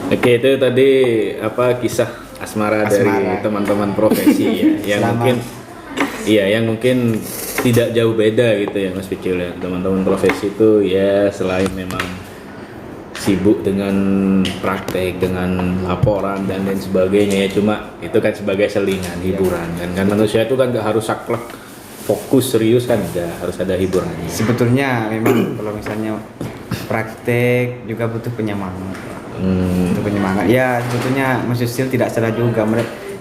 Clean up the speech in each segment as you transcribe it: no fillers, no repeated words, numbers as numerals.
Oke, itu tadi kisah asmara dari teman-teman profesi ya, yang mungkin tidak jauh beda gitu ya Mas Picil ya. Teman-teman profesi itu ya selain memang sibuk dengan praktek, dengan laporan dan lain sebagainya ya, cuma itu kan sebagai selingan hiburan kan manusia itu kan nggak harus saklek fokus serius kan, nggak harus ada hiburannya. Sebetulnya memang kalau misalnya praktek juga butuh penyemangat. Butuh penyemangat. Ya sebetulnya Mas Yusril tidak salah juga.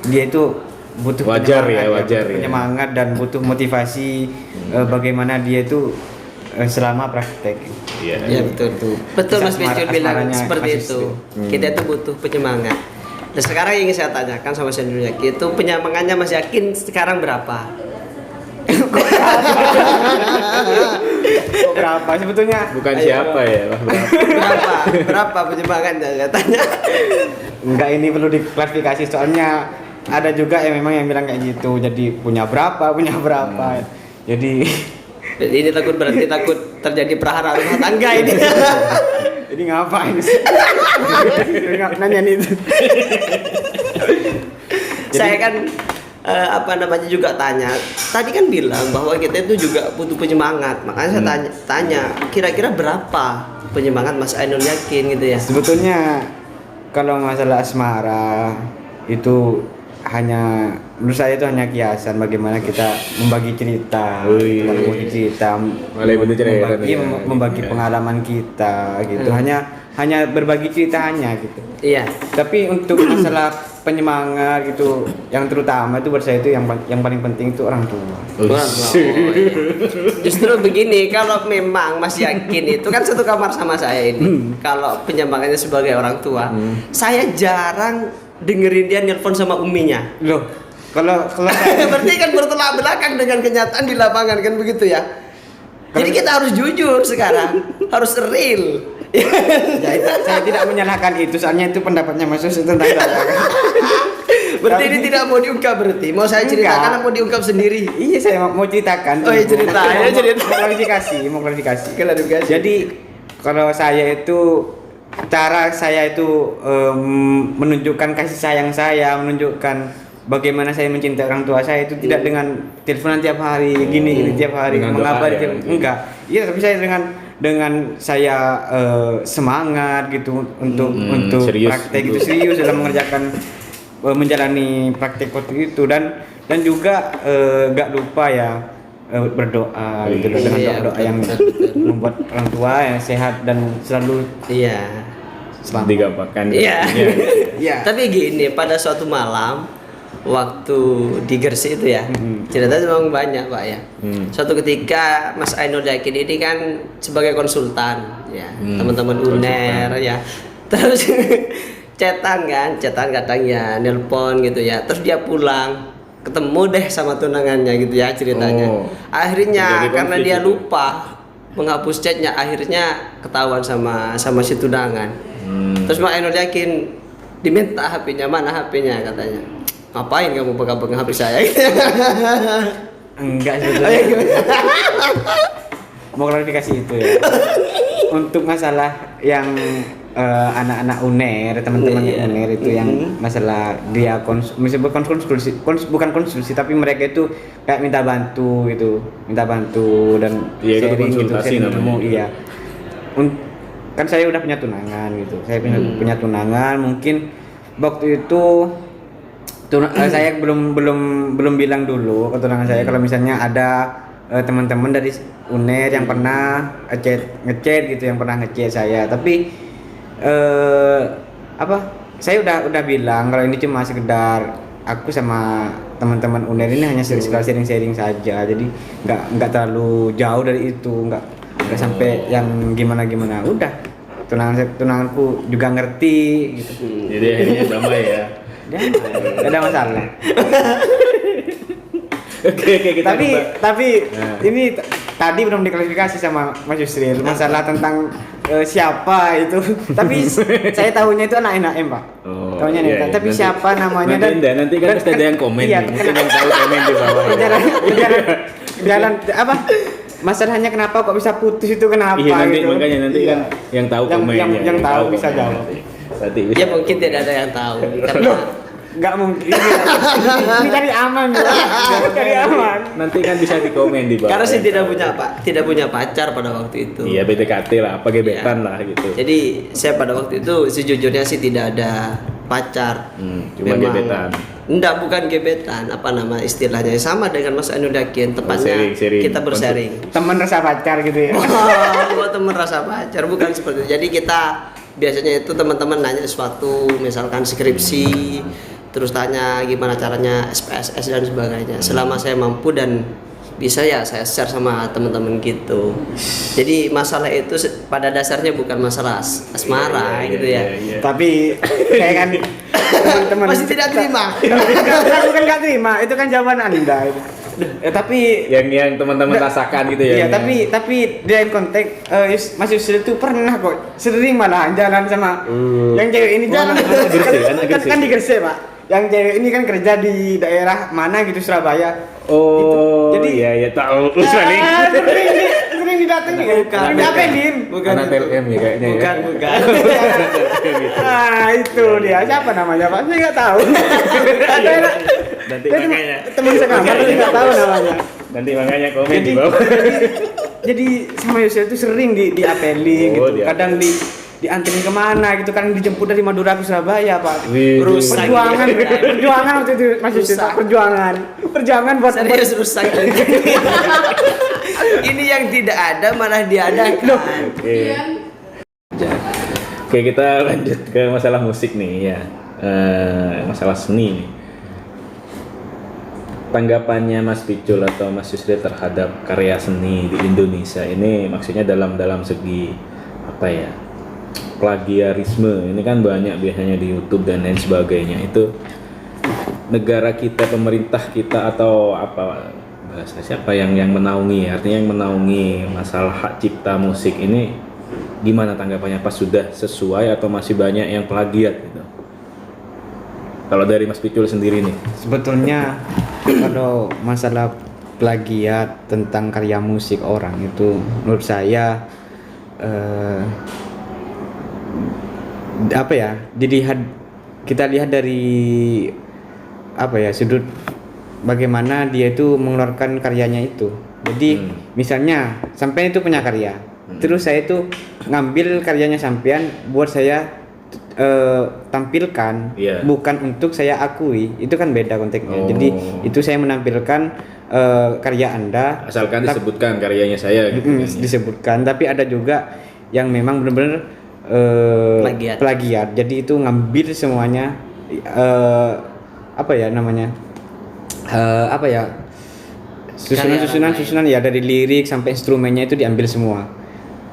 Dia itu butuh penyemangat dan butuh motivasi bagaimana dia itu selama praktek. Iya betul. Betul Mas Picil bilang seperti itu. Kita itu butuh penyemangat. Dan sekarang yang ingin saya tanyakan sama Mas Yakin, itu penyemangatnya Mas Yakin sekarang berapa? Berapa sebetulnya? Bukan siapa ya, berapa penyemangatnya katanya? Enggak, ini perlu diklarifikasi soalnya ada juga yang memang yang bilang kayak gitu. Jadi punya berapa. Jadi ini takut terjadi prahara rumah tangga ini. Jadi ngapain sih? Nanya nih. Saya kan juga tanya. Tadi kan bilang bahwa kita itu juga butuh penyemangat. Makanya saya tanya, kira-kira berapa penyemangat Mas Ainul Yakin gitu ya? Sebetulnya kalau masalah asmara itu menurut saya itu hanya kiasan bagaimana kita membagi cerita, membagi pengalaman kita gitu. Hanya berbagi cerita gitu. Iya. Tapi untuk masalah penyemangat gitu, yang terutama itu buat saya itu yang paling penting itu orang tua. Justru begini, kalau memang Mas Yakin itu kan satu kamar sama saya ini. Kalau penyemangatnya sebagai orang tua, saya jarang dengerin dia nelpon sama uminya. Loh, kalau berarti kan bertolak belakang dengan kenyataan di lapangan kan begitu ya. Jadi kita harus jujur sekarang, harus real. Saya tidak menyalahkan itu, soalnya itu pendapatnya Mas Yusril tentang saya. Berarti ini tidak mau diungkap berarti. Mau saya ceritakan atau mau diungkap sendiri? Iya, saya mau ceritakan. Oh iya, cerita. Mau klarifikasi. Jadi kalau saya itu cara saya itu menunjukkan kasih sayang saya, menunjukkan bagaimana saya mencintai orang tua saya itu tidak dengan teleponan tiap hari gini tiap hari mengabari enggak. Iya, tapi saya dengan saya semangat gitu untuk serius, praktek itu serius dalam menjalani praktek waktu itu dan juga gak lupa ya berdoa gitu dengan doa yang membuat orang tua yang sehat dan selalu selamat digapakan. Iya. Tapi gini, pada suatu malam waktu di Gresik itu ya, ceritanya memang banyak Pak ya. Suatu ketika Mas Ainul Yakin ini kan sebagai konsultan ya, teman-teman UNER ya. Terus chatan kadang ya, nelpon gitu ya. Terus dia pulang, ketemu deh sama tunangannya gitu ya ceritanya. Akhirnya karena dia lupa menghapus chatnya, akhirnya ketahuan sama si tunangan. Terus Mas Ainul Yakin diminta HP-nya, mana HP-nya katanya. Ngapain kamu pegang-pegang HP saya? Enggak sebetulnya. Mau klarifikasi itu ya. Untuk masalah yang anak-anak UNER, teman-teman UNER itu yang masalah dia bukan konsultasi tapi mereka itu kayak minta bantu dan sharing gitu, sharing ilmu. Iya. Kan saya udah punya tunangan gitu. Saya punya tunangan, mungkin waktu itu saya belum bilang dulu ke tunangan saya kalau misalnya ada teman-teman dari UNER yang pernah ngechat gitu, yang pernah ngechat saya. Tapi saya udah bilang kalau ini cuma sekedar aku sama teman-teman UNER ini hanya sekedar sharing saja. Jadi nggak terlalu jauh dari itu, nggak sampai yang gimana. Udah tunanganku juga ngerti gitu. Jadi akhirnya damai ya. Gak ada masalah. Oke, kita tapi ini tadi belum diklarifikasi sama Mas Yusril masalah tentang siapa itu. Tapi saya tahunya itu anak NAM, Pak. Tahunya nih. Tapi nanti, siapa namanya nanti kan pasti ada yang komen. Mungkin yang tahu komen di bawah. Jalan apa? Masalahnya kenapa kok bisa putus itu kenapa? Iya, nanti gitu. Makanya nanti kan yang tahu komen yang tahu bisa jawab. Nanti Ya mungkin tidak ada yang tahu karena Nggak mungkin. Ini cari aman ya. Cari aman. nanti kan bisa di komen di bawah. karena saya tidak punya pacar pada waktu itu. Iya, BTKT lah, apa gebetan Iya. lah gitu. Jadi saya pada waktu itu sejujurnya sih tidak ada pacar. Cuma Memang- gebetan. Enggak, bukan gebetan, apa nama istilahnya? Sama dengan Mas Ainul Yakin, tepatnya sharing. kita bersaring. Teman rasa pacar gitu ya. Wah, teman rasa pacar bukan seperti itu. Jadi kita biasanya itu teman-teman nanya sesuatu, misalkan skripsi, terus tanya gimana caranya SPSS dan sebagainya. Selama saya mampu dan bisa ya saya share sama teman-teman gitu. Jadi masalah itu pada dasarnya bukan masalah asmara gitu ya. Iya. Tapi kayak kan teman-teman Masih tidak terima. bukan nggak terima, itu kan jawaban Anda itu. Tapi Yang teman-teman rasakan gitu ya. iya, tapi di lain konteks Mas Yusril itu pernah kok sering malah jalan sama yang cewek ini jalan anak Gresik, anak Gresik. kan di Gresik Pak. Yang cewek ini kan kerja di daerah mana gitu Surabaya. Oh, Jadi- iya tahu. Sering. Sering didatangi kan? Bukan. Sering diapelin. Anak TLM ya kayaknya ya. Bukan. Ah, itu dia. Siapa namanya Pak? Saya nggak tahu. Ada anak Nanti dia cuma makanya. teman sekamar tapi nggak tahu namanya. Nanti makanya komen Jadi di bawah. jadi sama Yusril itu sering diapelin Oh, gitu. diapelin. Kadang dianterin kemana gitu kan, dijemput dari Madura ke Surabaya Pak. Wih, Rusak. Perjuangan waktu itu Mas Yusril Rusak. Pak. Perjuangan buat Serius rusak. Ini yang tidak ada malah diadakan. Oke. Oke, kita lanjut ke masalah musik nih ya. Masalah seni nih. Tanggapannya Mas Picul atau Mas Yusril terhadap karya seni di Indonesia ini, maksudnya dalam segi apa ya, plagiarisme ini kan banyak biasanya di YouTube dan lain sebagainya. Itu negara kita, pemerintah kita atau apa bahasa siapa yang menaungi, artinya yang menaungi masalah hak cipta musik ini, gimana tanggapannya? Apa sudah sesuai atau masih banyak yang plagiat gitu? Kalau dari Mas Picul sendiri nih. sebetulnya kalau masalah plagiat tentang karya musik orang itu menurut saya apa ya, kita lihat dari apa ya, sudut bagaimana dia itu mengeluarkan karyanya itu. Jadi misalnya sampean itu punya karya, terus saya itu ngambil karyanya sampean buat saya tampilkan, Iya. bukan untuk saya akui, itu kan beda konteksnya. Oh. Jadi itu saya menampilkan karya Anda, Asalkan disebutkan karyanya saya gitu kan. disebutkan, tapi ada juga yang memang benar-benar plagiat. Jadi itu ngambil semuanya, apa ya namanya, apa ya, susunan ya, dari lirik sampai instrumennya itu diambil semua.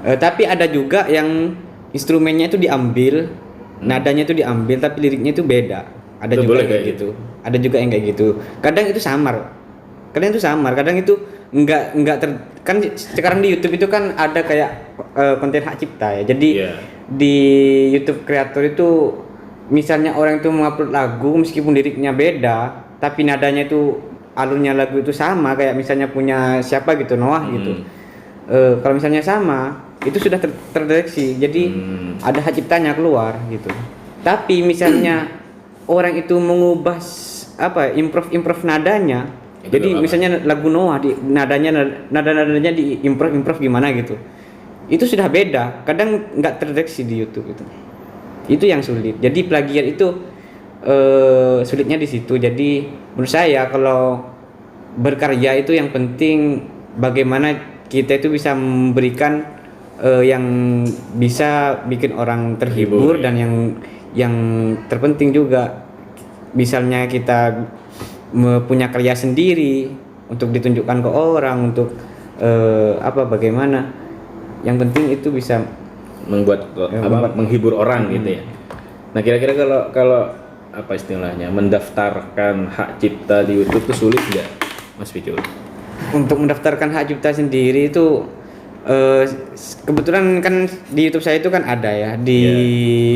Tapi ada juga yang instrumennya itu diambil, nadanya itu diambil, tapi liriknya itu beda. Ada Itu juga boleh kayak kayak gitu. Ada juga yang kayak gitu. Kadang itu samar. Kadang itu enggak kan sekarang di YouTube itu kan ada kayak konten hak cipta ya. Jadi Iya. di YouTube kreator itu misalnya orang itu mengupload lagu meskipun liriknya beda, tapi nadanya itu, alurnya lagu itu sama, kayak misalnya punya siapa gitu, Noah gitu. Kalau misalnya sama, itu sudah terdeteksi. Jadi ada hak ciptanya keluar gitu. Tapi misalnya orang itu mengubah improve nadanya. Itu Jadi nggak misalnya lagu Noah di nadanya di improve gimana gitu. Itu sudah beda. Kadang nggak terdeteksi di YouTube itu. Itu yang sulit. Jadi plagiat itu sulitnya di situ. Jadi menurut saya kalau berkarya itu yang penting bagaimana kita itu bisa memberikan yang bisa bikin orang terhibur, Hibur, dan yang terpenting juga, misalnya kita punya karya sendiri untuk ditunjukkan ke orang, untuk bagaimana, yang penting itu bisa menghibur orang gitu ya. Nah, kira-kira kalau apa istilahnya, mendaftarkan hak cipta di YouTube itu sulit nggak, Mas Picul? untuk mendaftarkan hak cipta sendiri itu kebetulan kan di YouTube saya itu kan ada ya di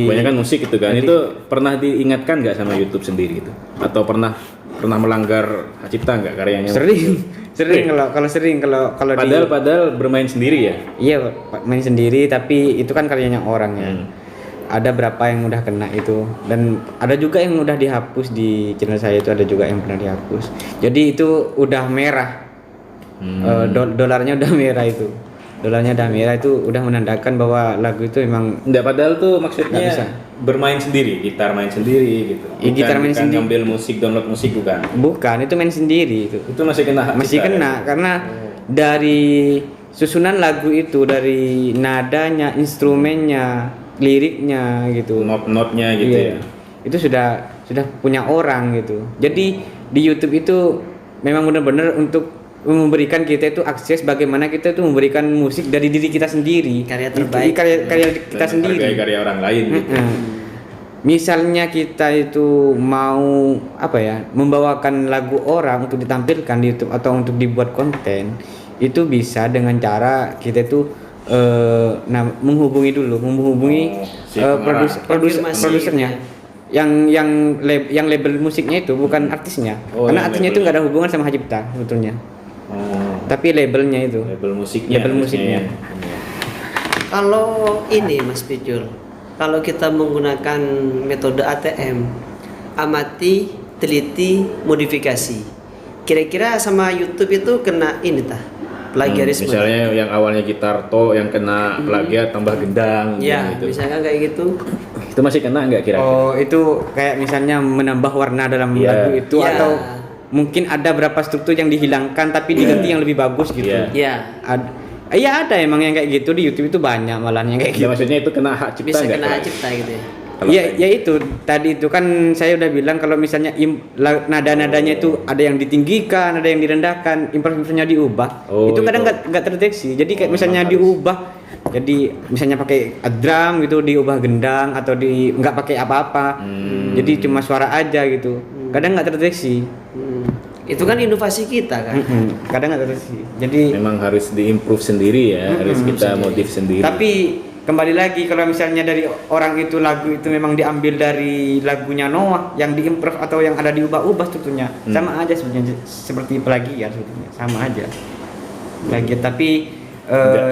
Banyak kan musik itu kan. Itu pernah diingatkan nggak sama YouTube sendiri gitu? Atau pernah melanggar hak cipta nggak karyanya? sering kalau Padahal bermain sendiri ya. iya main sendiri, tapi itu kan karyanya orang ya. ada berapa yang udah kena itu, dan ada juga yang udah dihapus di channel saya itu, ada juga yang pernah dihapus. Jadi itu udah merah. Dolarnya udah merah itu. Dolarnya udah merah itu udah menandakan bahwa lagu itu memang Enggak, padahal tuh maksudnya nggak bisa. bermain sendiri, gitar main sendiri gitu. Ya, gitar main bukan sendiri. ngambil musik, download musik bukan. bukan, itu main sendiri itu. Itu masih kena hak Masih cipta, kena ya? karena dari susunan lagu itu, dari nadanya, instrumennya, liriknya gitu. Not-notnya gitu Iya. ya. Itu sudah punya orang gitu. Jadi di YouTube itu memang benar-benar untuk memberikan kita itu akses bagaimana kita itu memberikan musik dari diri kita sendiri, Karya terbaik. karya kita Dan sendiri. menghargai karya orang lain gitu. Misalnya kita itu mau membawakan lagu orang untuk ditampilkan di YouTube atau untuk dibuat konten, itu bisa dengan cara kita itu menghubungi si pengarah. Konfirmasi. produsernya, yang label musiknya itu bukan artisnya, Oh, karena yang artisnya itu label. nggak ada hubungan sama Hak Cipta sebetulnya, tapi labelnya itu. Label musiknya. Label musiknya. Kalau ini Mas Picul, kalau kita menggunakan metode ATM, amati, teliti, modifikasi, kira-kira sama YouTube itu kena ini tah plagiarisme. Misalnya yang awalnya gitar to, yang kena plagiat tambah gendang Ya, gitu. misalkan kayak gitu. Itu masih kena nggak kira-kira? Oh, itu kayak misalnya menambah warna dalam Iya. lagu itu, Iya. atau mungkin ada berapa struktur yang dihilangkan tapi diganti yang lebih bagus gitu. Iya. Ya, Iya, ada emang yang kayak gitu di YouTube itu banyak malah yang kayak Ya gitu. maksudnya itu kena hak cipta bisa nggak? kena hak kira-kira? cipta gitu ya. Kalau Iya, kayak ya itu tadi itu kan saya udah bilang kalau misalnya nada-nadanya itu ada yang ditinggikan, ada yang direndahkan, improv-improvnya diubah. Oh, itu kadang itu. nggak terdeteksi. Jadi kayak Oh, misalnya memang harus. diubah, jadi misalnya pakai drum gitu diubah gendang, atau nggak pakai apa-apa. Jadi cuma suara aja gitu. Kadang nggak terdeteksi. Itu kan inovasi kita kan. Kadang nggak terdeteksi. Jadi memang harus diimprove sendiri ya, harus kita modif sendiri. tapi kembali lagi kalau misalnya dari orang itu lagu itu memang diambil dari lagunya Noah yang diimprove atau yang ada diubah-ubah strukturnya, sama aja sebenarnya seperti plagiat sebetulnya, sama aja plagiat, tapi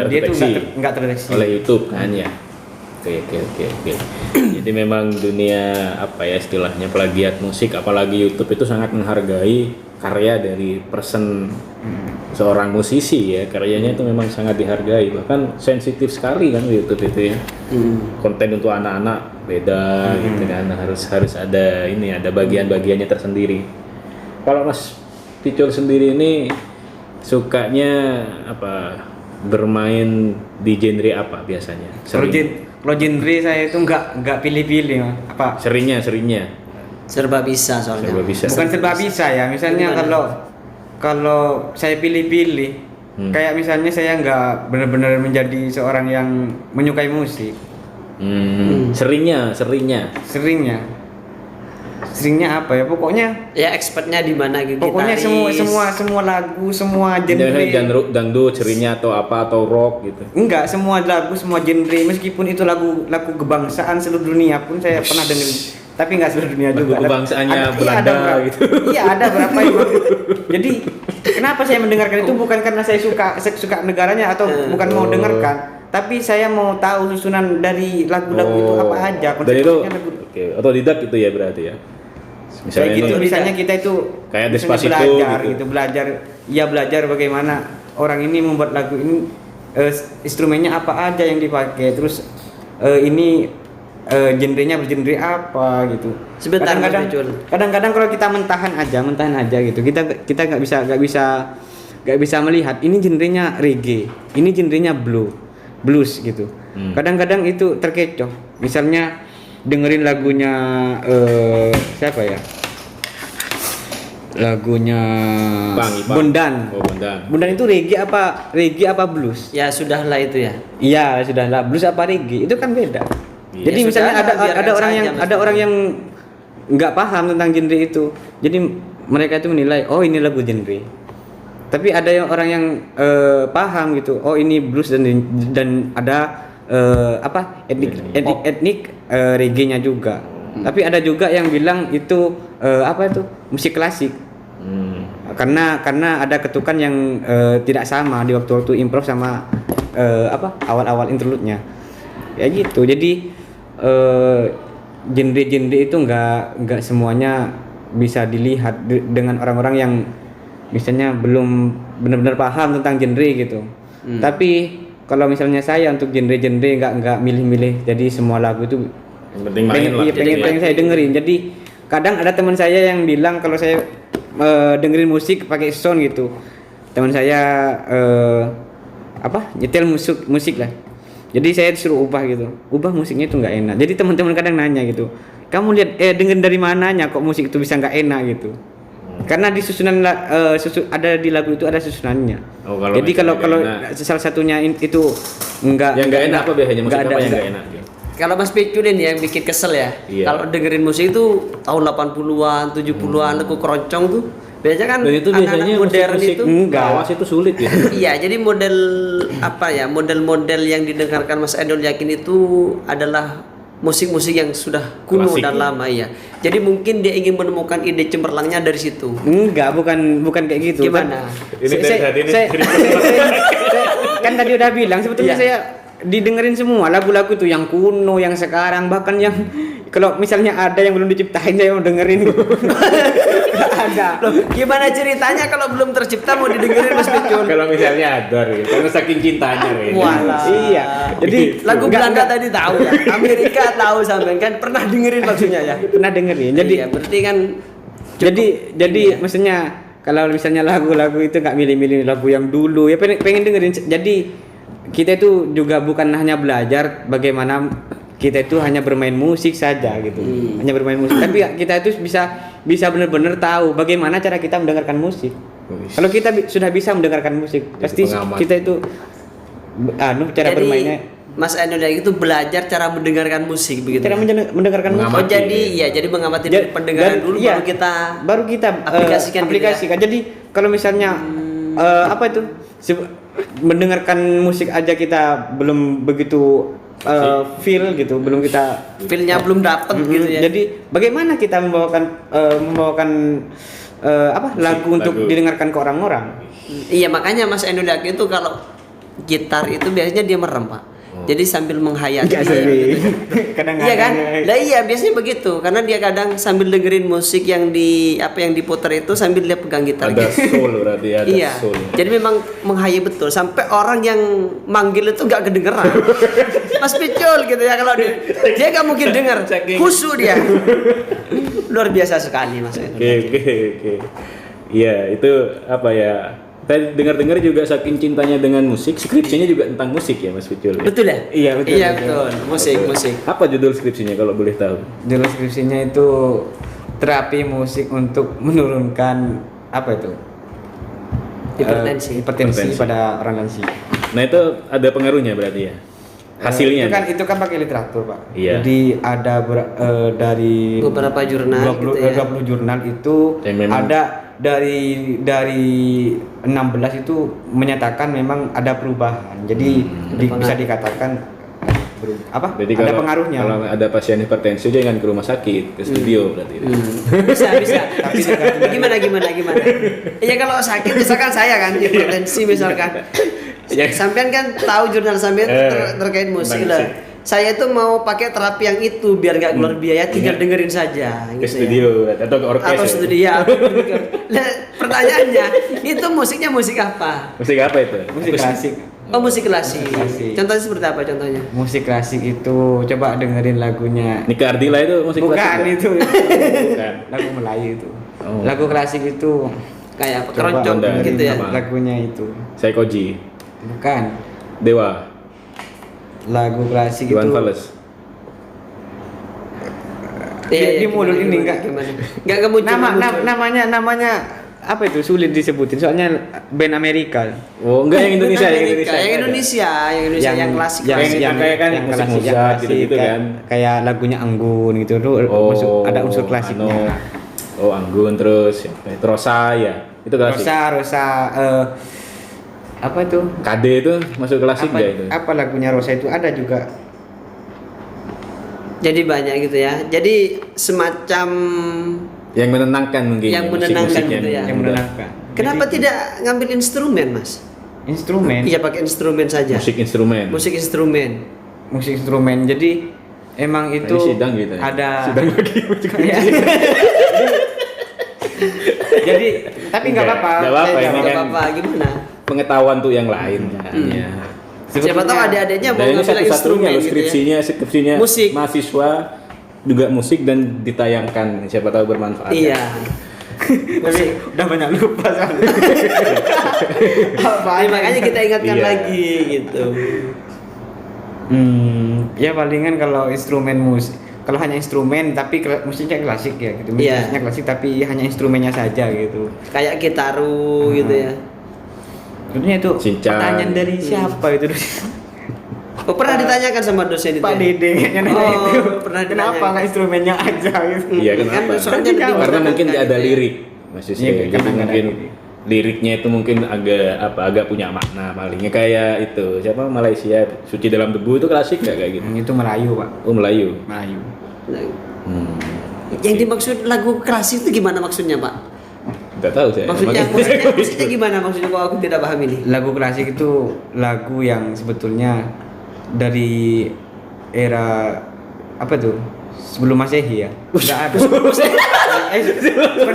dia tuh nggak terdeteksi. oleh YouTube kan ya. Oke. Jadi memang dunia apa ya istilahnya plagiat musik, apalagi YouTube itu sangat menghargai karya dari person seorang musisi ya. Karyanya itu memang sangat dihargai, bahkan sensitif sekali kan YouTube itu ya. Konten untuk anak-anak beda gitu kan, harus ada bagian-bagiannya tersendiri. Kalau Mas Picul sendiri ini sukanya apa, bermain di genre apa biasanya? Kalau genre saya itu nggak pilih-pilih, Mas. Apa? Seringnya Serba bisa soalnya. serba bisa. Bukan serba bisa ya. Misalnya Gimana? kalau saya pilih-pilih, kayak misalnya saya nggak benar-benar menjadi seorang yang menyukai musik. Seringnya Seringnya apa ya? Pokoknya Ya expertnya di mana gitu. Pokoknya gitaris. semua lagu, semua genre. genre dangdut, seringnya atau apa atau rock gitu. Enggak, semua lagu, semua genre, meskipun itu lagu kebangsaan seluruh dunia pun saya pernah dengerin. Tapi enggak seluruh dunia Lagu juga. kebangsaannya Iya, Belanda ada beberapa- gitu. Iya, ada berapa yang jadi kenapa saya mendengarkan itu bukan karena saya suka negaranya atau bukan mau dengarkan, tapi saya mau tahu susunan dari lagu-lagu itu apa aja, Dan itu konsepnya lagu. oke, otodidak itu ya berarti ya. Kayak gitu, itu- misalnya kita itu Kayak misalnya Despacito gitu. belajar bagaimana orang ini membuat lagu ini, instrumennya apa aja yang dipakai, terus ini genrenya bergenre apa gitu. Sebentar, Kadang-kadang Mas Picul. kadang-kadang kalau kita mentahan aja gitu, kita nggak bisa melihat ini genrenya reggae, ini genrenya blues gitu. Kadang-kadang itu terkecoh. Misalnya dengerin lagunya siapa ya? Lagunya Ipang. Bondan. Oh, Bondan. Bondan itu reggae apa blues? Ya sudahlah itu ya. Iya, sudah lah, blues apa reggae itu kan beda. Iya. Jadi Ya misalnya sudah, biarkan ada orang saja, yang Mas. ada orang yang nggak paham tentang genre itu. Jadi mereka itu menilai, oh ini lagu genre. Tapi ada yang orang yang paham gitu, oh ini blues dan ada etnik reggae-nya juga. Tapi ada juga yang bilang itu musik klasik. Karena ada ketukan yang tidak sama di waktu improv sama awal-awal interlude-nya. Ya gitu. Jadi genre-genre itu nggak semuanya bisa dilihat dengan orang-orang yang misalnya belum benar-benar paham tentang genre gitu. Tapi kalau misalnya saya untuk genre-genre nggak milih-milih, jadi semua lagu itu Yang penting main lah. pengen saya dengerin. Jadi kadang ada teman saya yang bilang kalau saya dengerin musik pakai sound gitu. Teman saya nyetel musik lah. Jadi saya disuruh ubah gitu. Ubah musiknya itu nggak enak. Jadi teman-teman kadang nanya gitu. Kamu lihat dengerin dari mananya kok musik itu bisa nggak enak gitu. Karena di susunan ada di lagu itu ada susunannya. Jadi kalau salah satunya itu enggak yang nggak enak apa biasanya musik apa yang nggak enak? Kalau Mas Picul ini yang bikin kesel ya. Iya. Kalau dengerin musik itu tahun 80-an, 70-an lagu keroncong tuh biasanya kan Dan itu biasanya anak-anak modern musik itu lawas itu sulit ya. iya, jadi model-model yang didengarkan Mas Ainul Yakin itu adalah musik-musik yang sudah kuno Klasik dan ya. lama ya. Jadi mungkin dia ingin menemukan ide cemerlangnya dari situ. Enggak, bukan kayak gitu. Gimana? Saya kan tadi udah bilang sebetulnya saya didengerin semua lagu-lagu tuh yang kuno, yang sekarang, bahkan yang kalau misalnya ada yang belum diciptain saya mau dengerin. Enggak ada. Loh, gimana ceritanya kalau belum tercipta mau didengerin Mas Picul? Kalau misalnya ada karena saking cintanya Walah. Iya. Jadi lagu Belanda tadi tahu ya. Amerika tahu sampean kan pernah dengerin maksudnya ya. pernah dengerin. Jadi iya, berarti kan jadi maksudnya kalau misalnya lagu-lagu itu nggak milih-milih lagu yang dulu ya pengen dengerin. Jadi kita itu juga bukan hanya belajar bagaimana kita itu hanya bermain musik saja gitu. Hanya bermain musik, tapi kita itu bisa benar-benar tahu bagaimana cara kita mendengarkan musik. Kalau kita sudah bisa mendengarkan musik, pasti pengamat. kita itu cara jadi, bermainnya. Mas Ainul Yakin itu belajar cara mendengarkan musik begitu. Cara mendengarkan musik. Oh jadi mengamati dari pendengaran dulu baru kita aplikasikan. Jadi kalau misalnya mendengarkan musik aja kita belum begitu feel gitu, belum kita feel-nya belum dapat gitu ya. Jadi bagaimana kita membawakan lagu untuk didengarkan ke orang-orang? Iya, makanya Mas Ainul Yakin itu kalau gitar itu biasanya dia merem, Pak. Jadi sambil menghayati. Kadang iya kan? Lah iya biasanya begitu karena dia kadang sambil dengerin musik yang diputar itu sambil dia pegang gitar. Ada soul berarti ada iya. soul. Jadi memang menghayati betul sampai orang yang manggil itu gak kedengeran. Mas Picul gitu ya kalau dia gak mungkin dengar. Khusyuk dia. Luar biasa sekali Mas. Oke. Iya, itu apa ya? Tadi dengar-dengar juga saking cintanya dengan musik, skripsinya juga tentang musik ya Mas Picul. Betul ya? Iya betul. Iya betul. Musik. Apa judul skripsinya kalau boleh tahu? Judul skripsinya itu terapi musik untuk menurunkan hipertensi pada orang lansia. Nah itu ada pengaruhnya berarti ya? Hasilnya? Itu kan pakai literatur Pak. Iya. Jadi ada dari beberapa jurnal 20 gitu ya. 20 jurnal itu ada dari 16 itu menyatakan memang ada perubahan. Jadi bisa dikatakan Jadi ada kalau, pengaruhnya. Kalau ada pasien hipertensi jangan ke rumah sakit, ke studio berarti. Bisa. Tapi gimana? Iya kalau sakit misalkan saya kan hipertensi misalkan. Sampean kan tahu jurnal sampean terkait musik lah. Saya tuh mau pakai terapi yang itu biar nggak keluar biaya, tinggal dengerin saja. Ke studio atau ke orkes. Atau studio. Nah, pertanyaannya, itu musiknya musik apa? Musik apa itu? Musik klasik. Oh musik klasik. Musik klasik. Contohnya seperti apa contohnya? Musik klasik itu coba dengerin lagunya. Nika Ardila itu musik klasik. Bukan itu. Bukan. Lagu Melayu itu. Oh. Lagu klasik itu Kayak apa? coba Keroncong dengerin gitu ya. apa? lagunya itu. Psychoji. Bukan. Dewa. Lagu klasik Iwan itu. Fals. Di mulut ini enggak. Enggak kemudian. Namanya apa itu sulit disebutin soalnya band Amerika. Oh, enggak yang Indonesia, Yang Indonesia yang klasik. yang kayak kan yang musik klasik, Mozart gitu-gitu kan. Kayak lagunya Anggun gitu tuh masuk ada unsur klasiknya. Anggun terus Rosa ya. Itu klasik. Rosa apa itu? KD itu masuk klasik ya itu. Apa lagunya Rosa itu ada juga. Jadi banyak gitu ya. Jadi semacam Yang menenangkan mungkin. Yang ya, menenangkan musik-musik gitu ya. Yang menenangkan. Kenapa Jadi, tidak ngambil instrumen, Mas? Instrumen? Iya, pakai instrumen saja. Musik instrumen. Musik instrumen. Musik instrumen. Jadi emang itu Ini sidang gitu ya? ada Sidang lagi. Ya. Jadi tapi nggak apa-apa. Nggak apa-apa, ini Nggak kan apa-apa, gimana? pengetahuan tuh yang lain kan. Ya. Siapa tahu adik-adiknya mau Dan ini ngambil satu-satunya instrumen loh gitu ya. skripsinya Musik. mahasiswa juga musik dan ditayangkan. Siapa tahu bermanfaat. Iya. Tapi udah banyak lupa soalnya. Nah, makanya kita ingatkan Iya. lagi gitu. Ya palingan kalau instrumen musik, kalau hanya instrumen tapi musiknya klasik ya gitu. Iya. Musiknya klasik tapi hanya instrumennya saja gitu. Kayak gitaru gitu ya. Sebenarnya itu Cincang. pertanyaan dari siapa itu? Oh, pernah ditanyakan sama dosen itu. Pak ya? Dede kayaknya nanya Oh, itu. pernah Kenapa ditanya. nggak instrumennya aja gitu? Iya Kan kenapa? soalnya Karena digunakan mungkin nggak ada gitu ya. lirik maksudnya. Iya, Jadi karena nggak ada mungkin lirik. liriknya itu mungkin agak punya makna palingnya kayak itu siapa Malaysia Suci Dalam Debu itu klasik nggak kayak gitu? Itu Melayu, Pak. Oh Melayu. Melayu. Hmm. Yang dimaksud lagu klasik itu gimana maksudnya, Pak? Nggak tahu saya. Maksudnya gimana maksudnya kok aku tidak paham ini? Lagu klasik itu lagu yang sebetulnya dari era apa tuh? Sebelum Masehi ya? Enggak ada. Sebelum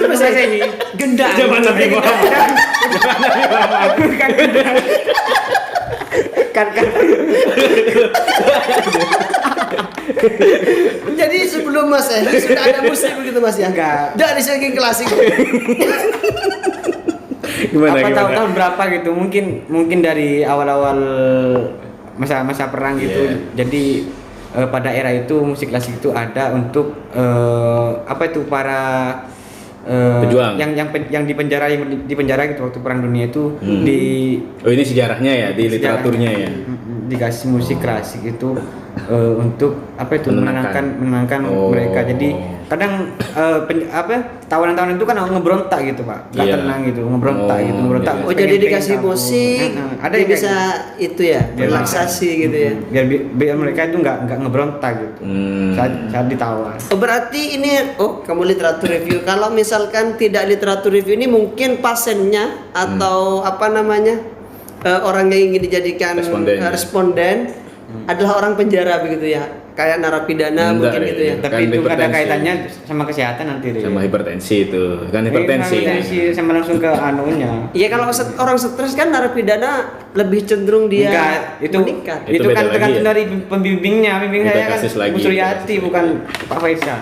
Masehi. Gendang. Zaman Nabi Muhammad. Bukan gendang. Kan Jadi sebelum Masehi sudah ada musik begitu Mas ya? Enggak. Dari segi klasik. Gimana apa gimana? tahun berapa gitu? Mungkin dari awal-awal masa perang gitu. Iya. Jadi pada era itu musik klasik itu ada untuk apa itu para Pejuang. yang di penjara gitu waktu perang dunia itu Oh ini sejarahnya ya di literaturnya ya. dikasih musik klasik itu untuk apa itu Menenangkan. menenangkan Oh. mereka. Jadi kadang tawanan-tawanan itu kan ngeberontak gitu Pak, nggak Iya. tenang gitu, ngeberontak Oh, gitu, ngeberontak. iya. Oh jadi pengen dikasih kabur. musik, Ada dia yang bisa kayak itu ya, Biar relaksasi gitu ya. biar mereka itu nggak ngeberontak gitu saat ditawan. Oh berarti ini, kamu literatur review. Kalau misalkan tidak literatur review ini mungkin pasiennya atau apa namanya orang yang ingin dijadikan responden adalah orang penjara begitu ya, kayak narapidana Enggak, mungkin gitu ya. iya. Tapi Kan itu ada hipertensi. kaitannya sama kesehatan nanti deh. Sama hipertensi itu kan hipertensi. Sama langsung ke anunya. Iya kalau orang stres kan narapidana lebih cenderung dia Enggak, itu meningkat. Itu itu beda kan lagi tergantung ya. dari pembimbingnya. Pembimbing Beda saya kan kasus lagi, Bu Suryati beda kasus bukan Pak Faisal.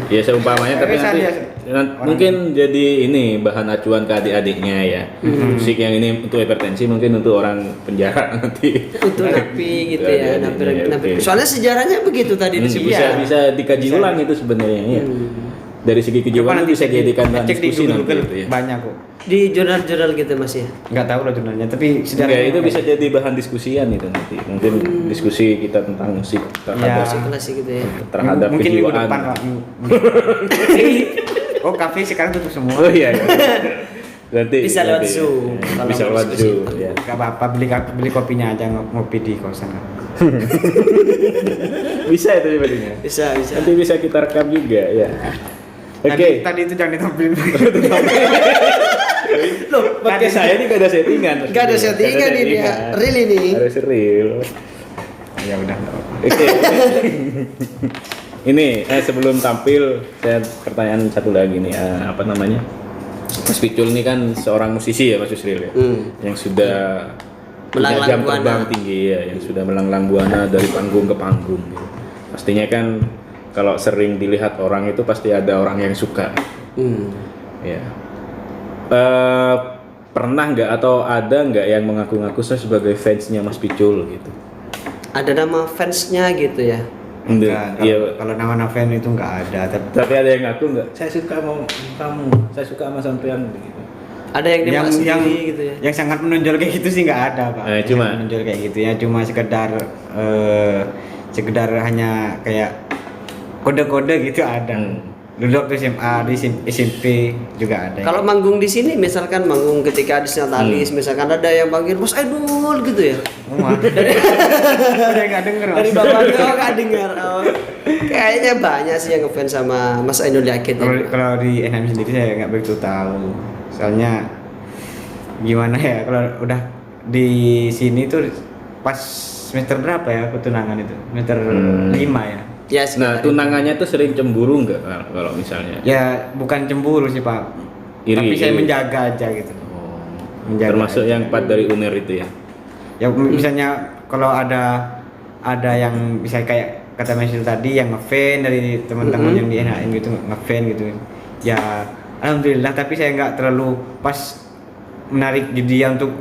Ya seumpamanya tapi Bisa nanti dia mungkin jadi ini bahan acuan ke adik-adiknya ya. Musik yang ini untuk hipertensi mungkin untuk orang penjara nanti. Untuk napi gitu Iya, ya, iya, oke. Soalnya sejarahnya begitu tadi disebut. Bisa bisa dikaji ulang itu sebenarnya ya. Dari segi Coba kejiwaan nanti bisa dijadikan bahan cek di diskusi nanti Google itu ya. banyak kok. Di jurnal-jurnal gitu Mas ya. Enggak tahu lah jurnalnya, tapi sejarah Enggak, itu bisa jadi bahan diskusian itu nanti. Mungkin diskusi kita tentang musik terhadap Ya. Klasik gitu ya. terhadap mungkin minggu kejiwaan. depan Pak. Oh, kafe sekarang tutup semua. Oh iya. Iya. Nanti Bisa lewat nanti, Zoom, ya. kalau Bisa mau lewat diskusi. Zoom ya. Enggak apa-apa, beli kopinya aja ngopi di kosan. Bisa itu sebenarnya. Bisa. Nanti bisa kita rekam juga ya. Oke. Tadi itu jangan ditampilin. Loh, pakai saya ini gak ada settingan. Gak ada settingan ini ya. Real ini. Harus real. Ya udah enggak apa-apa. Oke. Ini sebelum tampil saya pertanyaan satu lagi nih apa namanya? Mas Picul ini kan seorang musisi ya Mas Yusril ya. Yang sudah punya Melanglang jam buana. terbang tinggi ya, yang sudah melanglang buana dari panggung ke panggung gitu. Pastinya kan kalau sering dilihat orang itu pasti ada orang yang suka. Ya. Pernah nggak atau ada nggak yang mengaku-ngaku saya sebagai fansnya Mas Picul gitu? Ada nama fansnya gitu ya. Enggak, Iya. kalau nama Naven itu enggak ada. Tapi ada yang ngaku nggak? Saya suka mau kamu, saya suka sama sampean gitu. Ada yang dia yang sendiri gitu ya. yang sangat menonjol kayak gitu sih nggak ada Pak. Cuma- Yang menonjol kayak gitu ya, cuma sekedar hanya kayak kode-kode gitu ada. Dulu waktu SMA di SMP juga ada. Kalau manggung di sini misalkan manggung ketika Adis Natalis misalkan ada yang panggil Mas Aidul gitu ya. Udah nggak denger. Dari bawahnya nggak dengar. Oh. Kayaknya banyak sih yang ngefans sama Mas Ainul Yakin. Kalau di NM sendiri saya nggak begitu tahu. Soalnya gimana ya kalau udah di sini tuh pas semester berapa ya aku tunangan itu? Semester 5 ya. Ya, Nah, tunangannya tuh sering cemburu nggak kalau misalnya? Ya bukan cemburu sih Pak, Iri, tapi saya iri. menjaga aja gitu. Oh, Menjaga termasuk aja. yang 4 dari UNER itu ya? Ya misalnya kalau ada yang bisa kayak kata Mesil tadi yang ngefan dari teman-teman yang di NHM gitu, ngefan gitu. Ya alhamdulillah, tapi saya nggak terlalu pas menarik di dia untuk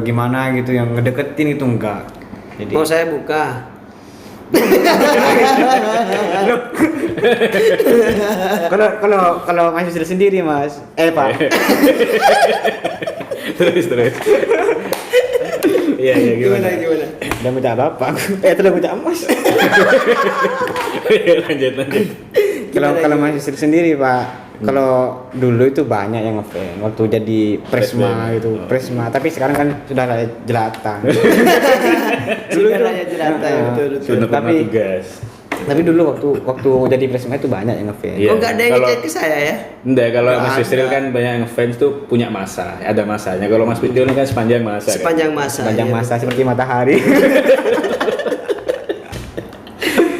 gimana gitu, yang ngedeketin itu enggak. Jadi Mau saya buka. kalau masih sudah sendiri Mas, Pak. terus. Iya, gimana? Udah minta apa? Udah minta emas. lanjut. Kalau masih sendiri Pak, kalau dulu itu banyak yang ngefan waktu jadi Presma Presma. gitu, Oh. Presma. Tapi sekarang kan sudah raya jelata. Dulu raya jelata, ya, betul. Sudah pernah Tapi- tugas. Tapi dulu waktu jadi Presma itu banyak yang ngefan. Iya. Oh, nggak ada yang Kalau- ngechat ke saya ya? Enggak, kalau Nggak Mas Yusril ada. kan banyak yang fans tuh punya masa, ada masanya. Kalau Mas Pitil ini kan sepanjang masa. Kan? Sepanjang masa. Sepanjang ya. masa seperti matahari.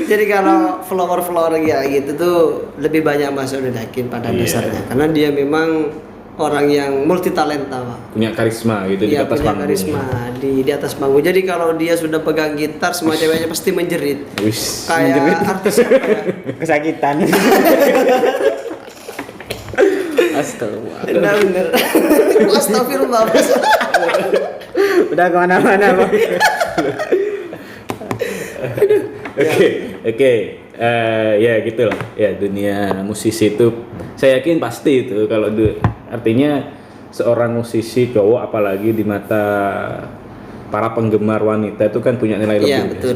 Jadi kalau flower ya gitu tuh lebih banyak masuk Nudakin pada Iya. dasarnya, karena dia memang orang yang multi talenta, Pak. Punya karisma gitu di Dia atas punya panggung. karisma di atas panggung. Jadi kalau dia sudah pegang gitar, semua ceweknya pasti menjerit. Wis. Kayak artis apa ya? Kesakitan. Astagfirullah. Bener. Astagfirullah. Udah kemana-mana Pak. Oke. Ya gitulah. Ya dunia musisi itu saya yakin pasti itu kalau artinya seorang musisi cowok apalagi di mata para penggemar wanita itu kan punya nilai lebih. Iya, betul.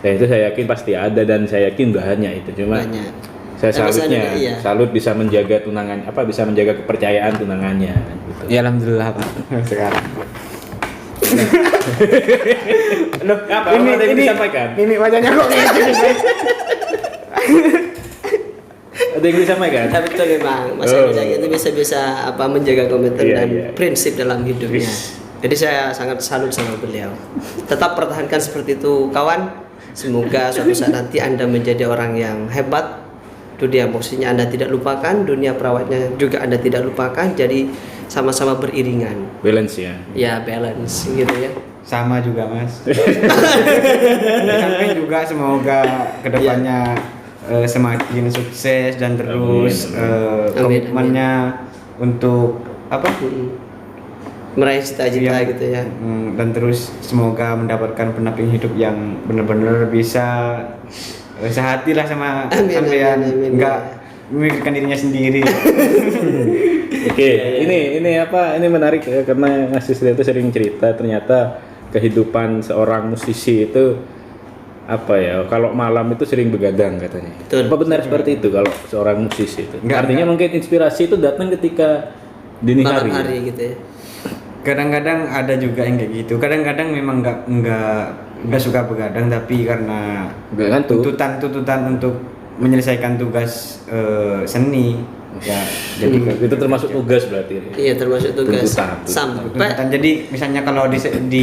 Dan itu saya yakin pasti ada dan saya yakin banyak itu. Cuma Banyak. saya Tapi salutnya, saya- iya. salut bisa menjaga tunangan, bisa menjaga kepercayaan tunangannya. Gitu. Ya alhamdulillah Pak. Sekarang. Loh, Apa ada yang disampaikan? Ini wajahnya kok kayak gini. Ada yang disampaikan? Tapi betul memang Mas Oh. Nudakin itu bisa menjaga komitmen Iya, dan iya. prinsip dalam hidupnya. Wis. Jadi saya sangat salut sama beliau. Tetap pertahankan seperti itu, kawan. Semoga suatu saat nanti Anda menjadi orang yang hebat. Dunia musisinya Anda tidak lupakan, dunia perawatnya juga Anda tidak lupakan. Jadi sama-sama beriringan. Balance ya. Ya, balance gitu ya. Sama juga Mas. Sampai juga semoga kedepannya semakin sukses dan terus Amin, amin. komitmennya untuk apa? Meraih cita-cita Yang- gitu ya. Dan terus semoga mendapatkan pendamping hidup yang benar-benar bisa sehati lah sama Amin, sampean, amin, nggak memikirkan dirinya sendiri. Oke, ini menarik ya, karena Mas Yusril itu sering cerita ternyata kehidupan seorang musisi itu apa ya? Kalau malam itu sering begadang katanya. Betul. Apa benar seperti itu kalau seorang musisi itu? Enggak, Artinya mungkin inspirasi itu datang ketika dini Malam hari. hari gitu ya. Kadang-kadang ada juga yang kayak gitu. Kadang-kadang memang nggak suka begadang, tapi karena Enggak kan tuh? tuntutan untuk menyelesaikan tugas seni ya, jadi Itu termasuk tugas berarti. Iya, termasuk tugas Tuntutan. sampai tuntutan. Jadi misalnya kalau di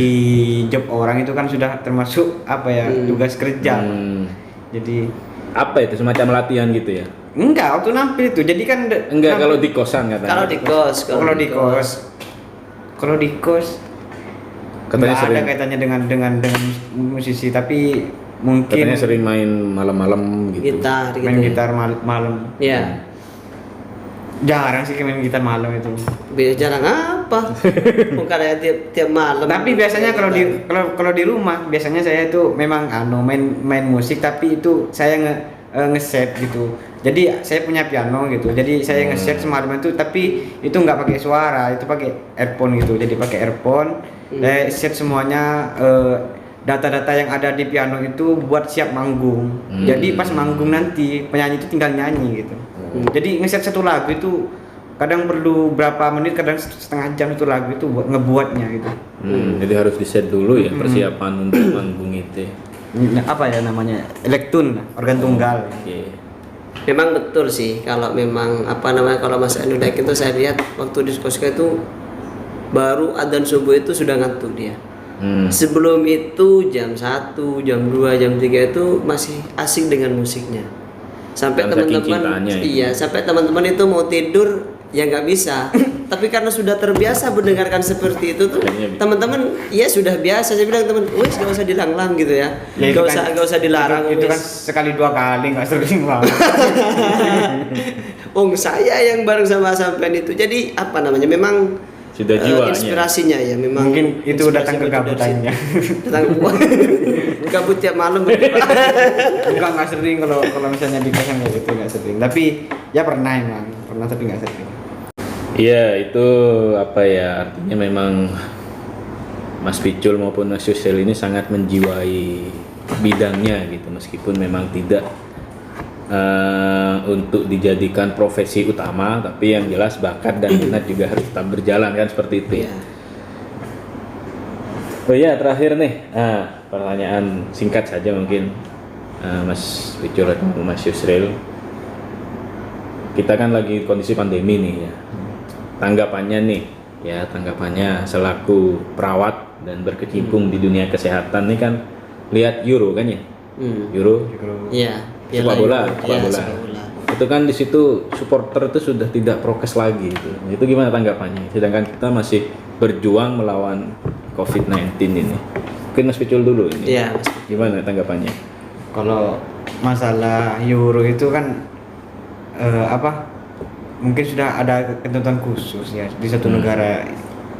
job orang itu kan sudah termasuk apa ya, tugas kerja. Jadi Apa itu semacam latihan gitu ya? enggak, waktu nampil itu. Jadi kan Enggak kalau di kosan katanya. kalau di kos, kalau di kos Katanya nggak ada sering- kaitannya dengan musisi, tapi mungkin katanya sering main malam-malam gitu. gitar gitu. main ya. gitar malam. Ya, Jarang sih main gitar malam itu. jarang apa? Bukan ya tiap malam. Tapi biasanya kalau di rumah biasanya saya itu memang main musik, tapi itu saya ngeset gitu. Jadi saya punya piano gitu. Jadi saya ngeset semalam itu, tapi itu nggak pakai suara, itu pakai earphone gitu. Jadi pakai earphone, saya set semuanya data-data yang ada di piano itu buat siap manggung. Jadi pas manggung nanti penyanyi itu tinggal nyanyi gitu. Jadi ngeset satu lagu itu kadang perlu berapa menit, kadang setengah jam itu lagu itu buat ngebuatnya gitu. Jadi harus di set dulu ya persiapan untuk manggung itu. Apa ya namanya? Elektun, organ tunggal. Oke. memang betul sih kalau memang kalau Mas Nudakin itu saya lihat waktu di Skoska itu baru adzan subuh itu sudah ngantuk dia. Sebelum itu jam 1, jam 2, jam 3 itu masih asik dengan musiknya. Sampai Saking teman-teman cintanya iya, sampai teman-teman itu mau tidur ya nggak bisa. Tapi karena sudah terbiasa mendengarkan seperti itu tuh, teman-teman ya sudah biasa. Saya bilang teman, wes nggak usah dilanglang gitu ya, nggak usah dilarang. Itu kan sekali 2 kali, nggak sering banget. Saya yang bareng sama sampean itu, jadi apa namanya, memang sudah jiwanya. Inspirasinya ya memang. Mungkin itu datang ke gabutannya. Datang gabut tiap malam. Nggak sering kalau misalnya di kosan kayak gitu, nggak sering. Tapi ya pernah tapi nggak sering. Iya, itu apa ya, artinya memang Mas Picul maupun Mas Yusril ini sangat menjiwai bidangnya gitu, meskipun memang tidak untuk dijadikan profesi utama, tapi yang jelas bakat dan minat juga harus tetap berjalan kan, seperti itu ya. Oh iya, terakhir nih, pertanyaan singkat saja mungkin, Mas Picul atau Mas Yusril. Kita kan lagi kondisi pandemi nih ya. Tanggapannya selaku perawat dan berkecimpung di dunia kesehatan nih kan, lihat Euro kan ya. Euro. Iya. Sepak bola. Itu kan di situ supporter itu sudah tidak prokes lagi gitu. Itu gimana tanggapannya? Sedangkan kita masih berjuang melawan COVID-19 ini. Mungkin Mas Picul dulu ini. Iya. Gimana tanggapannya? Kalau masalah Euro itu kan mungkin sudah ada ketentuan khusus ya di satu negara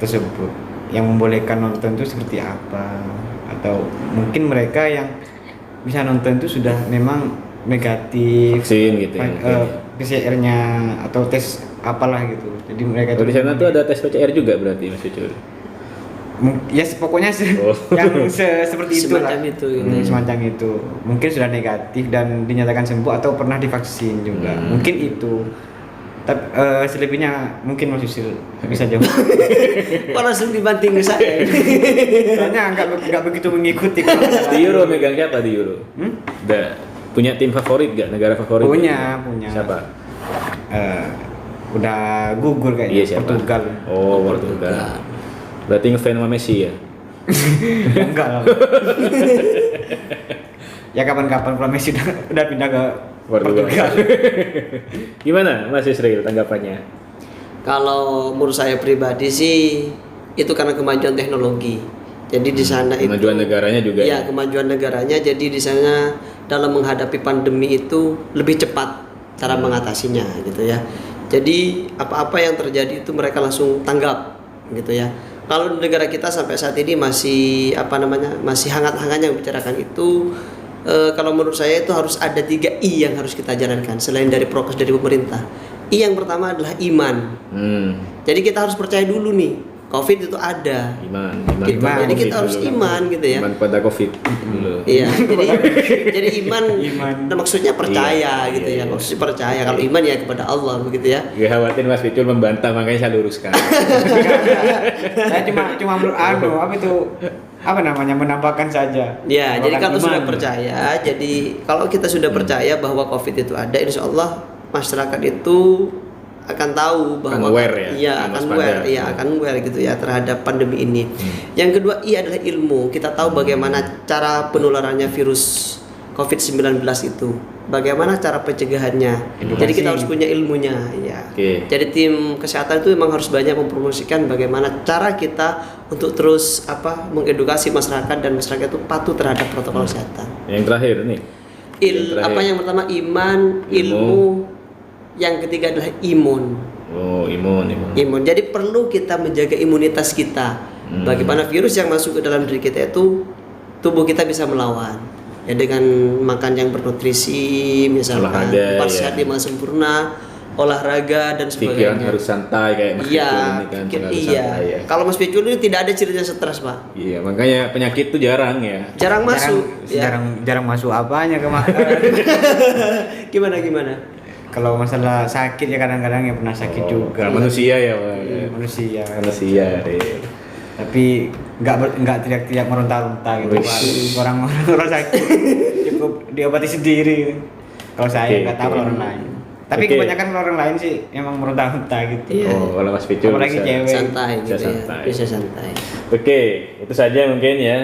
tersebut yang membolehkan nonton itu seperti apa, atau mungkin mereka yang bisa nonton itu sudah memang negatif Vaksin gitu ya, PCR-nya atau tes apalah gitu. Jadi mereka di sana tuh ada tes PCR juga berarti Mas Picul? Ya pokoknya seperti itulah. Semacam itu. Mungkin sudah negatif dan dinyatakan sembuh atau pernah divaksin juga. Mungkin itu. Tapi selebihnya mungkin Mas Yusril bisa jawab. Langsung dibanting ke saya. Soalnya nggak begitu mengikuti. Di Euro megang siapa di Euro? Punya tim favorit gak? Negara favorit? Punya. Siapa? Udah gugur kayaknya. Iya, Portugal. Oh, Portugal. Berarti ngefans sama Messi ya? Ya enggak lah. Ya kapan-kapan kalau Messi udah pindah ke Portugal. Gimana Mas Yusril tanggapannya? Kalau menurut saya pribadi sih itu karena kemajuan teknologi. Jadi di sana kemajuan negaranya juga. Ya, kemajuan negaranya. Jadi di sana dalam menghadapi pandemi itu lebih cepat cara mengatasinya gitu ya. Jadi apa-apa yang terjadi itu mereka langsung tanggap gitu ya. Kalau di negara kita sampai saat ini masih masih hangat-hangatnya membicarakan itu. Kalau menurut saya itu harus ada 3 I yang harus kita jalankan selain dari prokes dari pemerintah. I yang pertama adalah iman. Jadi kita harus percaya dulu nih, COVID itu ada. Iman. Jadi kita harus iman gitu ya. Iman pada COVID. Iya. jadi iman. Maksudnya percaya gitu ya. Maksudnya percaya. Kalau iman ya kepada Allah begitu ya. Gak khawatir Mas Picul membantah, makanya saya luruskan. Saya cuma menambahkan saja. Ya, jadi kalau sudah percaya, jadi kalau kita sudah percaya bahwa COVID itu ada, insya Allah masyarakat itu akan tahu bahwa akan aware gitu ya terhadap pandemi ini. Yang kedua adalah ilmu. Kita tahu bagaimana cara penularannya virus COVID-19 itu. Bagaimana cara pencegahannya. Jadi kita harus punya ilmunya ya. Jadi tim kesehatan itu memang harus banyak mempromosikan bagaimana cara kita untuk terus mengedukasi masyarakat dan masyarakat itu patuh terhadap protokol kesehatan. Yang terakhir nih. Yang pertama iman, ilmu. Yang ketiga adalah imun. Oh, imun. Jadi perlu kita menjaga imunitas kita. Bagaimana virus yang masuk ke dalam diri kita itu tubuh kita bisa melawan. Ya dengan makan yang bernutrisi, misalkan sehat 5 sempurna, olahraga dan sebagainya. Pikiran harus santai kayak Mas Picul ini kan. Santai, ya. Kalau Mas Picul ini tidak ada cirinya stres, Pak. Iya, makanya penyakit itu jarang ya. Jarang masuk. Jarang masuk apanya kemarin. Gimana? Kalau masalah sakit ya kadang-kadang ya pernah sakit juga. Manusia ya, Pak. Manusia. Tapi nggak teriak-teriak meronta-ronta gitu. Orang sakit cukup diobati sendiri. Kalau saya nggak tahu orang lain. Tapi Oke. kebanyakan kalau orang lain sih emang meronta-ronta gitu. Iya. Oh, kalau Mas Picul Apalagi bisa. cewek. Santai Bisa gitu santai. ya. Bisa santai. Oke, itu saja mungkin ya.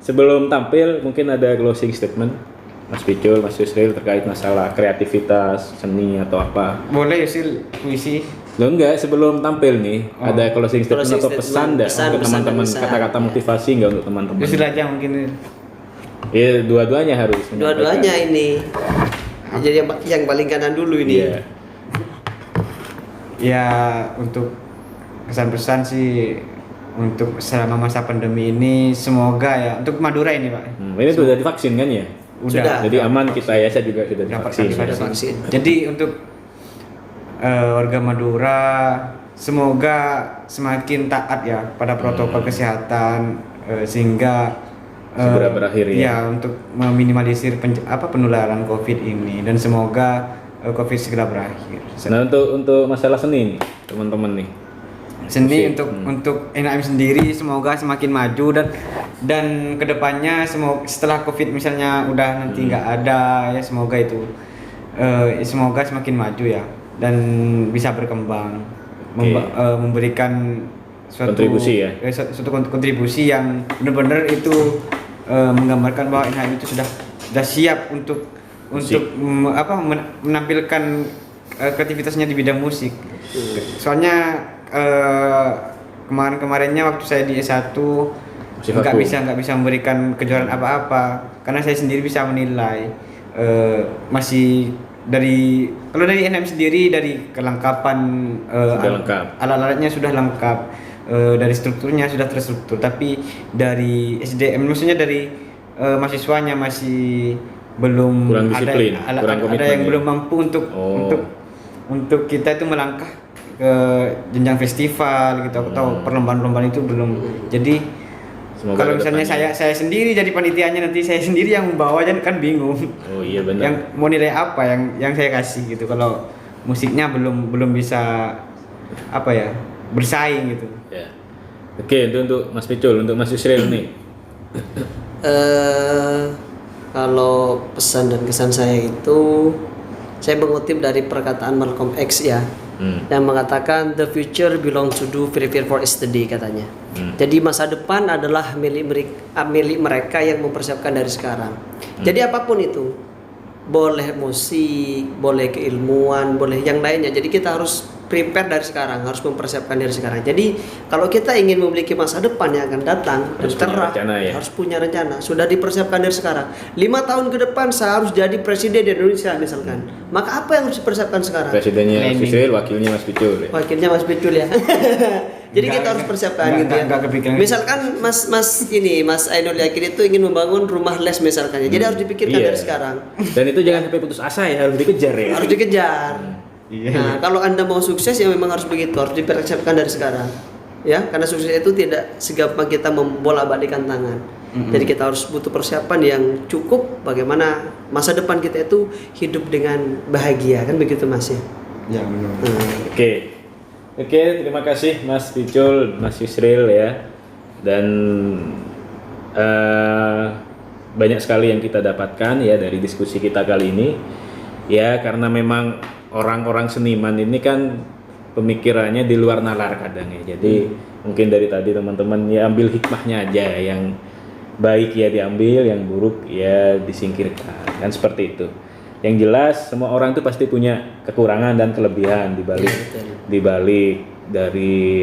Sebelum tampil mungkin ada closing statement Mas Picul, Mas Yusril terkait masalah kreativitas, seni atau apa. Boleh sih puisi. Lo enggak, sebelum tampil nih ada closing statement Closing atau statement, pesan enggak pesan, untuk pesan, teman-teman, pesan. kata-kata Ya. motivasi enggak untuk teman-teman? Justru aja mungkin. Iya, dua-duanya harus. Dua-duanya ini. Jadi yang paling kanan dulu ini. Iya. Ya untuk kesan-pesan sih untuk selama masa pandemi ini semoga ya untuk Madura ini Pak. Ini sudah divaksin kan ya? Sudah. Jadi aman kita ya, saya juga sudah Dapat divaksin. kali Ada vaksin. Jadi untuk warga Madura semoga semakin taat ya pada protokol kesehatan sehingga Segera berakhir ya. Ya untuk meminimalisir penularan COVID ini dan semoga COVID segera berakhir. Nah untuk masalah seni nih, teman-teman nih. Seni Musik. untuk NAM sendiri semoga semakin maju dan kedepannya setelah COVID misalnya udah nanti nggak ada ya semoga itu semoga semakin maju ya dan bisa berkembang memberikan suatu Kontribusi ya? Suatu kontribusi yang benar-benar itu menggambarkan bahwa NAM itu sudah siap untuk menampilkan kreativitasnya di bidang musik. Soalnya kemarin-kemarinnya waktu saya di S1 Masih nggak vakum. bisa memberikan kejuaraan apa-apa karena saya sendiri bisa menilai masih kalau dari NM sendiri dari kelengkapan Sudah lengkap. alat-alatnya sudah lengkap, dari strukturnya sudah terstruktur, tapi dari SDM maksudnya dari mahasiswanya masih belum Kurang disiplin, kurang ada komitmen yang ya? belum mampu untuk kita itu melangkah ke jenjang festival gitu atau perlombaan-perlombaan itu belum. Jadi Semoga kalau ke misalnya depannya. saya sendiri jadi panitianya nanti saya sendiri yang membawa kan bingung. Oh iya benar. Yang mau nilai apa yang saya kasih gitu kalau musiknya belum bisa bersaing gitu. Ya. Oke, itu untuk Mas Picul, untuk Mas Yusril nih. Kalau pesan dan kesan saya itu saya mengutip dari perkataan Malcolm X ya, yang mengatakan the future belongs to do prepare for yesterday katanya. Jadi masa depan adalah milik mereka yang mempersiapkan dari sekarang. Jadi apapun itu, boleh musik, boleh keilmuan, boleh yang lainnya. Jadi kita harus prepare dari sekarang, harus mempersiapkan dari sekarang. Jadi kalau kita ingin memiliki masa depan yang akan datang Harus dan punya cerah, rencana ya? harus punya rencana. Sudah dipersiapkan dari sekarang. 5 tahun ke depan saya harus jadi presiden di Indonesia misalkan. Maka apa yang harus dipersiapkan sekarang? Presidennya Mas Planning. Yusril, wakilnya Mas Picul. Ya. Wakilnya Mas Picul ya. Jadi Enggak, kita harus persiapkan enggak, gitu ya. enggak kepikiran. Misalkan Mas Ainul Yakin itu ingin membangun rumah les misalkan ya. Jadi harus dipikirkan Iya. dari sekarang. Dan itu jangan sampai putus asa ya, harus dikejar ya. Harus dikejar. Iya. Nah, kalau Anda mau sukses ya memang harus begitu, harus dipersiapkan dari sekarang. Ya, karena sukses itu tidak segampang kita membolak-balikan tangan. Jadi kita harus butuh persiapan yang cukup bagaimana masa depan kita itu hidup dengan bahagia, kan begitu Mas ya. Ya benar. Oke, terima kasih Mas Picul, Mas Yusril ya. Dan banyak sekali yang kita dapatkan ya dari diskusi kita kali ini. Ya, karena memang orang-orang seniman ini kan pemikirannya di luar nalar kadang ya. Jadi mungkin dari tadi teman-teman ya ambil hikmahnya aja, yang baik ya diambil, yang buruk ya disingkirkan. Kan seperti itu. Yang jelas semua orang itu pasti punya kekurangan dan kelebihan di balik dari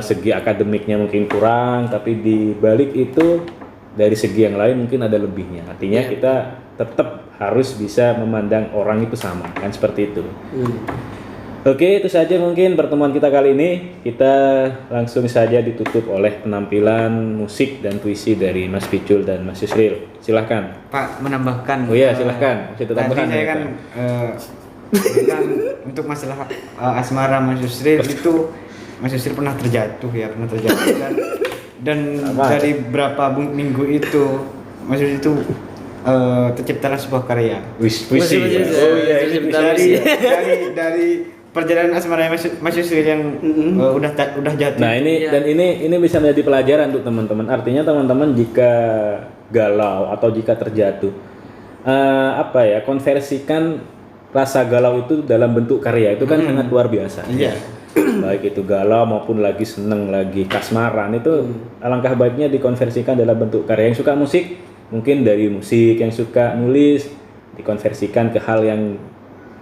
segi akademiknya mungkin kurang, tapi di balik itu dari segi yang lain mungkin ada lebihnya. Artinya kita tetap harus bisa memandang orang itu sama, kan seperti itu. Oke, itu saja mungkin pertemuan kita kali ini. Kita langsung saja ditutup oleh penampilan musik dan puisi dari Mas Picul dan Mas Yusril. Silahkan. Pak menambahkan. Oh iya, silahkan. Bisa Tadi tambahkan saya ya, kan Pak. bilang untuk masalah asmara Mas Yusril itu Mas Yusril pernah terjatuh dan Apa? dari berapa minggu itu Mas Yusril itu terciptalah sebuah karya. Puisi. Puisi. Oh iya, ini Tercipta puisi. dari perjalanan asmara Mas Yusril yang udah jatuh. Nah ini dan ini bisa menjadi pelajaran untuk teman-teman. Artinya teman-teman jika galau atau jika terjatuh, konversikan rasa galau itu dalam bentuk karya itu kan sangat luar biasa. Iya. Baik itu galau maupun lagi seneng, lagi kasmaran itu alangkah baiknya dikonversikan dalam bentuk karya. Yang suka musik mungkin dari musik, yang suka nulis dikonversikan ke hal yang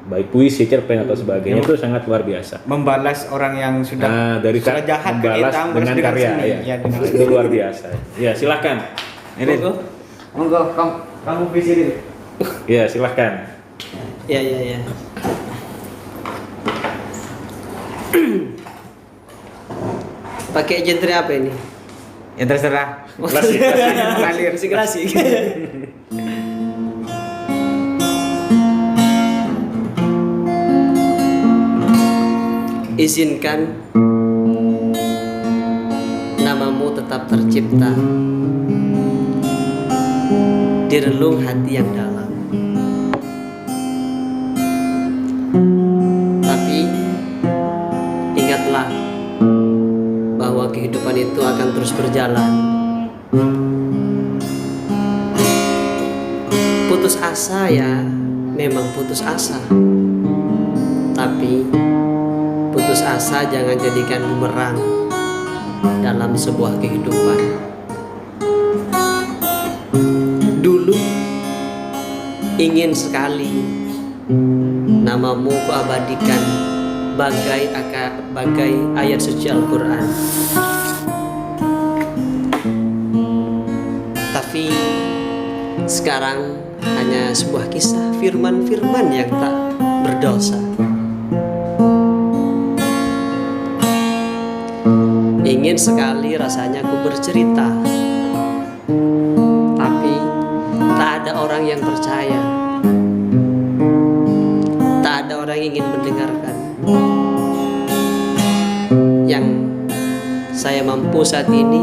baik puisi, cerpen atau sebagainya itu sangat luar biasa. Membalas orang yang sudah Dari sudah jahat ke membalas kita dengan karya seni. ya. Ya, dengan Itu luar biasa. Ya, silakan. Ini monggo kamu visirin. Ya, silakan. Ya, ya, ya. Pakai genre apa ini? Ya terserah. Klasik. Mengalir. Musik klasik. Izinkan namamu tetap tercipta di relung hati yang dalam. Tapi ingatlah bahwa kehidupan itu akan terus berjalan. Putus asa ya memang putus asa. Tapi putus asa jangan jadikan bumerang dalam sebuah kehidupan. Dulu ingin sekali namamu kuabadikan bagai ayat suci Al-Quran. Tapi sekarang hanya sebuah kisah firman-firman yang tak berdosa. Ingin sekali rasanya ku bercerita, tapi tak ada orang yang percaya. Tak ada orang yang ingin mendengarkan. Yang saya mampu saat ini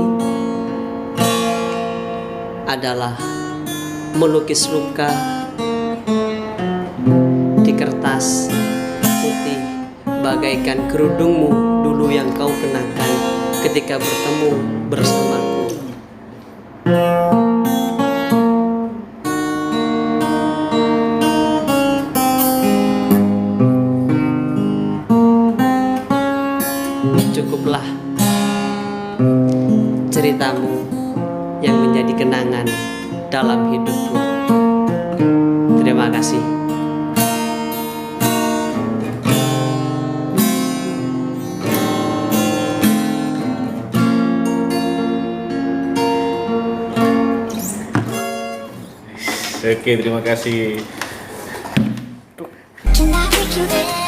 adalah melukis luka di kertas putih bagaikan kerudungmu dulu yang kau kenakan ketika bertemu bersamaku. Cukuplah ceritamu yang menjadi kenangan dalam hidupku. Terima kasih. Oke, terima kasih. Tonight we can